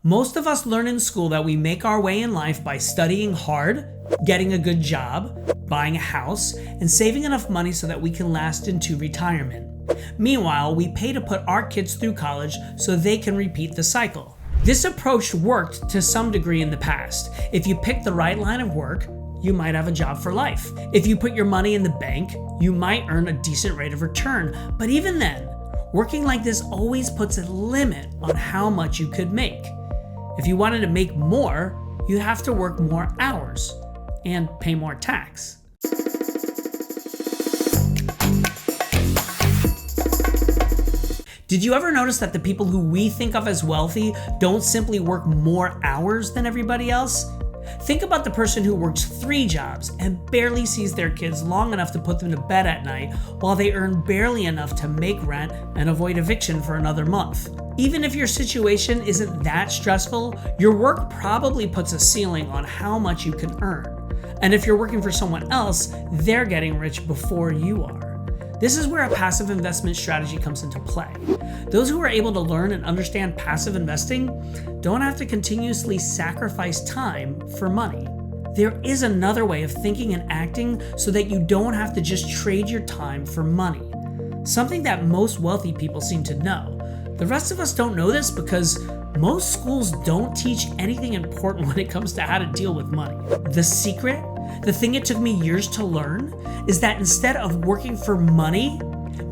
Most of us learn in school that we make our way in life by studying hard, getting a good job, buying a house, and saving enough money so that we can last into retirement. Meanwhile, we pay to put our kids through college so they can repeat the cycle. This approach worked to some degree in the past. If you pick the right line of work, you might have a job for life. If you put your money in the bank, you might earn a decent rate of return. But even then, working like this always puts a limit on how much you could make. If you wanted to make more, you'd have to work more hours and pay more tax. Did you ever notice that the people who we think of as wealthy don't simply work more hours than everybody else? Think about the person who works 3 jobs and barely sees their kids long enough to put them to bed at night, while they earn barely enough to make rent and avoid eviction for another month. Even if your situation isn't that stressful, your work probably puts a ceiling on how much you can earn. And if you're working for someone else, they're getting rich before you are. This is where a passive investment strategy comes into play. Those who are able to learn and understand passive investing don't have to continuously sacrifice time for money. There is another way of thinking and acting so that you don't have to just trade your time for money. Something that most wealthy people seem to know. The rest of us don't know this because most schools don't teach anything important when it comes to how to deal with money. The secret, the thing it took me years to learn, is that instead of working for money,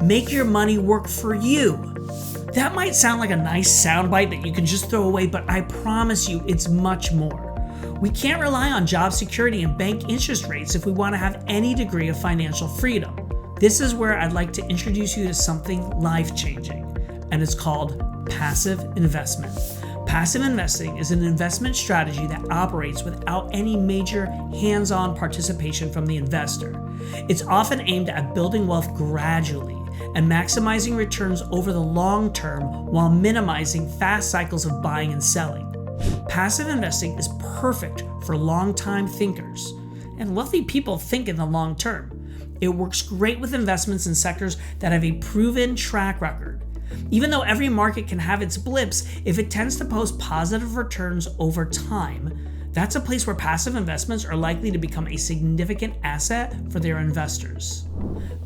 make your money work for you. That might sound like a nice soundbite that you can just throw away, but I promise you it's much more. We can't rely on job security and bank interest rates if we want to have any degree of financial freedom. This is where I'd like to introduce you to something life-changing, and it's called passive investment. Passive investing is an investment strategy that operates without any major hands-on participation from the investor. It's often aimed at building wealth gradually and maximizing returns over the long term while minimizing fast cycles of buying and selling. Passive investing is perfect for long-time thinkers, and wealthy people think in the long term. It works great with investments in sectors that have a proven track record. Even though every market can have its blips, if it tends to post positive returns over time, that's a place where passive investments are likely to become a significant asset for their investors.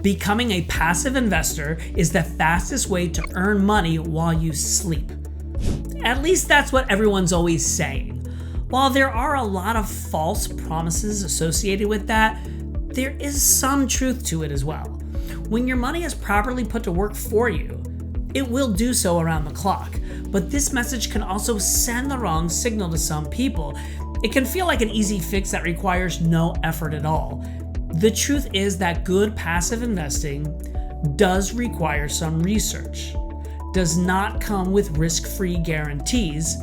Becoming a passive investor is the fastest way to earn money while you sleep. At least that's what everyone's always saying. While there are a lot of false promises associated with that, there is some truth to it as well. When your money is properly put to work for you, it will do so around the clock. But this message can also send the wrong signal to some people. It can feel like an easy fix that requires no effort at all. The truth is that good passive investing does require some research, does not come with risk-free guarantees,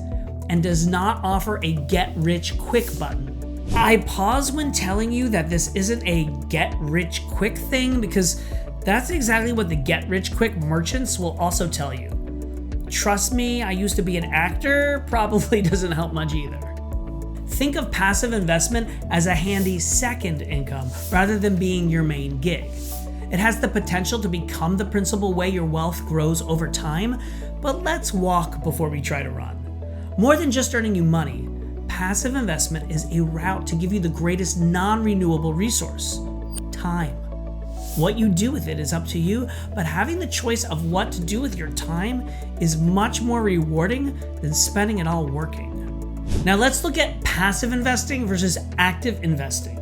and does not offer a get-rich-quick button. I pause when telling you that this isn't a get-rich-quick thing because that's exactly what the get-rich-quick merchants will also tell you. Trust me, I used to be an actor, probably doesn't help much either. Think of passive investment as a handy second income rather than being your main gig. It has the potential to become the principal way your wealth grows over time, but let's walk before we try to run. More than just earning you money, passive investment is a route to give you the greatest non-renewable resource: time. What you do with it is up to you, but having the choice of what to do with your time is much more rewarding than spending it all working. Now let's look at passive investing versus active investing.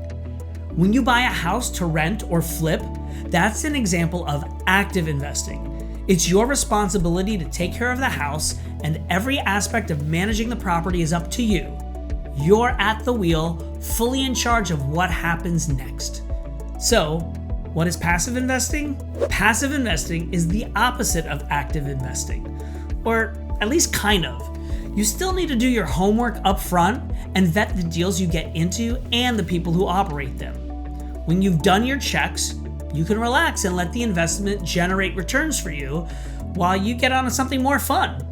When you buy a house to rent or flip, that's an example of active investing. It's your responsibility to take care of the house, and every aspect of managing the property is up to you. You're at the wheel, fully in charge of what happens next. So, what is passive investing? Passive investing is the opposite of active investing, or at least kind of. You still need to do your homework up front and vet the deals you get into and the people who operate them. When you've done your checks, you can relax and let the investment generate returns for you while you get on to something more fun.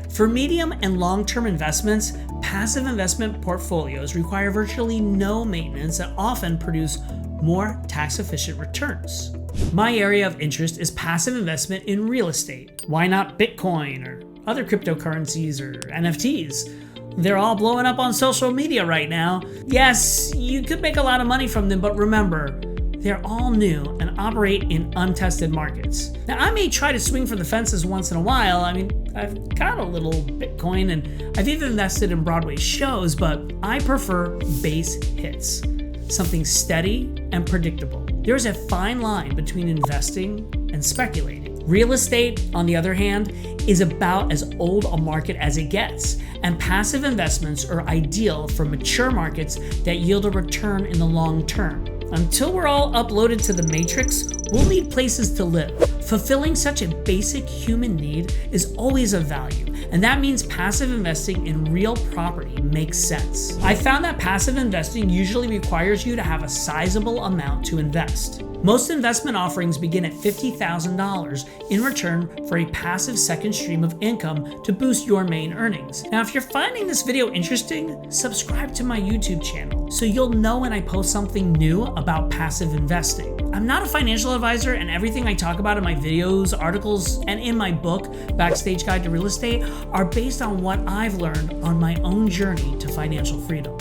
For medium and long-term investments, passive investment portfolios require virtually no maintenance and often produce more tax-efficient returns. My area of interest is passive investment in real estate. Why not Bitcoin or other cryptocurrencies or NFTs. They're all blowing up on social media right now. Yes, you could make a lot of money from them, but remember, they're all new and operate in untested markets. Now, I may try to swing for the fences once in a while. I mean, I've got a little Bitcoin and I've even invested in Broadway shows, but I prefer base hits, something steady and predictable. There's a fine line between investing and speculating. Real estate, on the other hand, is about as old a market as it gets, and passive investments are ideal for mature markets that yield a return in the long term. Until we're all uploaded to the Matrix, we'll need places to live. Fulfilling such a basic human need is always of value, and that means passive investing in real property makes sense. I found that passive investing usually requires you to have a sizable amount to invest. Most investment offerings begin at $50,000 in return for a passive second stream of income to boost your main earnings. Now, if you're finding this video interesting, subscribe to my YouTube channel so you'll know when I post something new about passive investing. I'm not a financial advisor, and everything I talk about in my videos, articles, and in my book, Backstage Guide to Real Estate, are based on what I've learned on my own journey to financial freedom.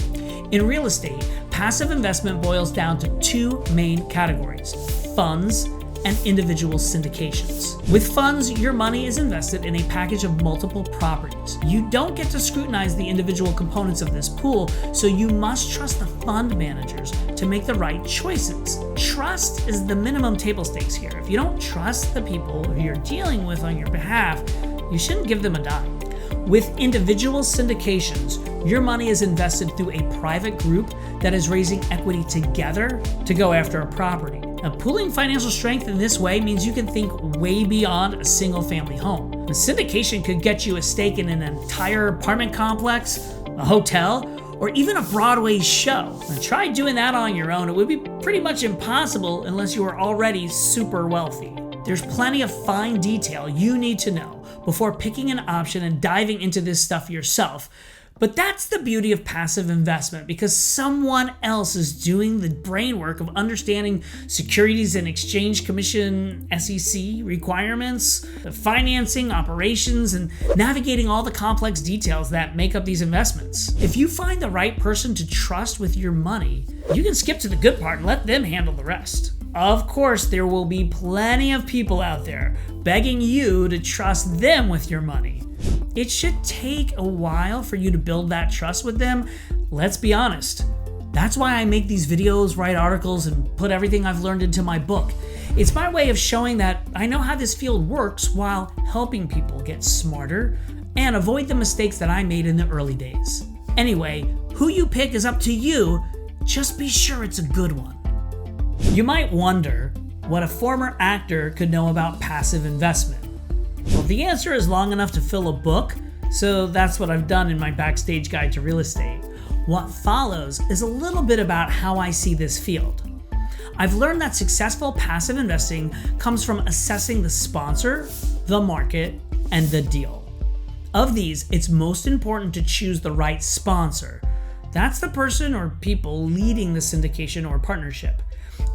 In real estate, passive investment boils down to two main categories: funds and individual syndications. With funds, your money is invested in a package of multiple properties. You don't get to scrutinize the individual components of this pool, so you must trust the fund managers to make the right choices. Trust is the minimum table stakes here. If you don't trust the people who you're dealing with on your behalf, you shouldn't give them a dime. With individual syndications, your money is invested through a private group that is raising equity together to go after a property. Now, pooling financial strength in this way means you can think way beyond a single family home. A syndication could get you a stake in an entire apartment complex, a hotel, or even a Broadway show. Now, try doing that on your own. It would be pretty much impossible unless you are already super wealthy. There's plenty of fine detail you need to know before picking an option and diving into this stuff yourself. But that's the beauty of passive investment, because someone else is doing the brain work of understanding Securities and Exchange Commission (SEC) requirements, the financing, operations, and navigating all the complex details that make up these investments. If you find the right person to trust with your money, you can skip to the good part and let them handle the rest. Of course, there will be plenty of people out there begging you to trust them with your money. It should take a while for you to build that trust with them. Let's be honest. That's why I make these videos, write articles, and put everything I've learned into my book. It's my way of showing that I know how this field works while helping people get smarter and avoid the mistakes that I made in the early days. Anyway, who you pick is up to you. Just be sure it's a good one. You might wonder what a former actor could know about passive investment. Well, the answer is long enough to fill a book, so that's what I've done in my Backstage Guide to Real Estate. What follows is a little bit about how I see this field. I've learned that successful passive investing comes from assessing the sponsor, the market, and the deal. Of these, it's most important to choose the right sponsor. That's the person or people leading the syndication or partnership.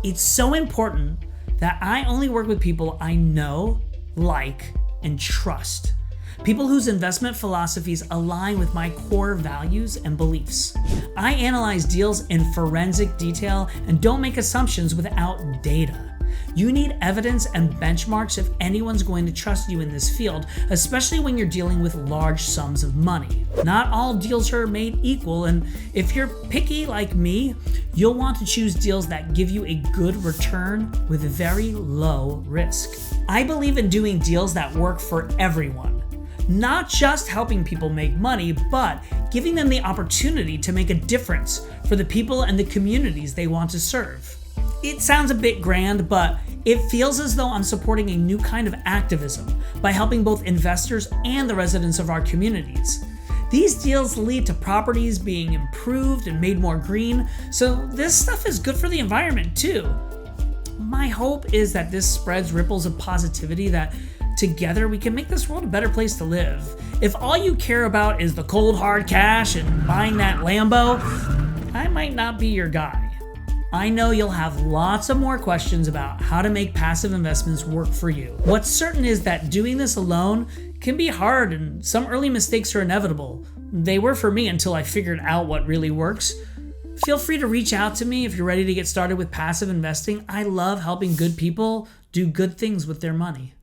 It's so important that I only work with people I know, like, and trust. People whose investment philosophies align with my core values and beliefs. I analyze deals in forensic detail and don't make assumptions without data. You need evidence and benchmarks if anyone's going to trust you in this field, especially when you're dealing with large sums of money. Not all deals are made equal, and if you're picky like me, you'll want to choose deals that give you a good return with very low risk. I believe in doing deals that work for everyone, not just helping people make money, but giving them the opportunity to make a difference for the people and the communities they want to serve. It sounds a bit grand, but it feels as though I'm supporting a new kind of activism by helping both investors and the residents of our communities. These deals lead to properties being improved and made more green, so this stuff is good for the environment too. My hope is that this spreads ripples of positivity that together we can make this world a better place to live. If all you care about is the cold hard cash and buying that Lambo, I might not be your guy. I know you'll have lots of more questions about how to make passive investments work for you. What's certain is that doing this alone can be hard and some early mistakes are inevitable. They were for me until I figured out what really works. Feel free to reach out to me if you're ready to get started with passive investing. I love helping good people do good things with their money.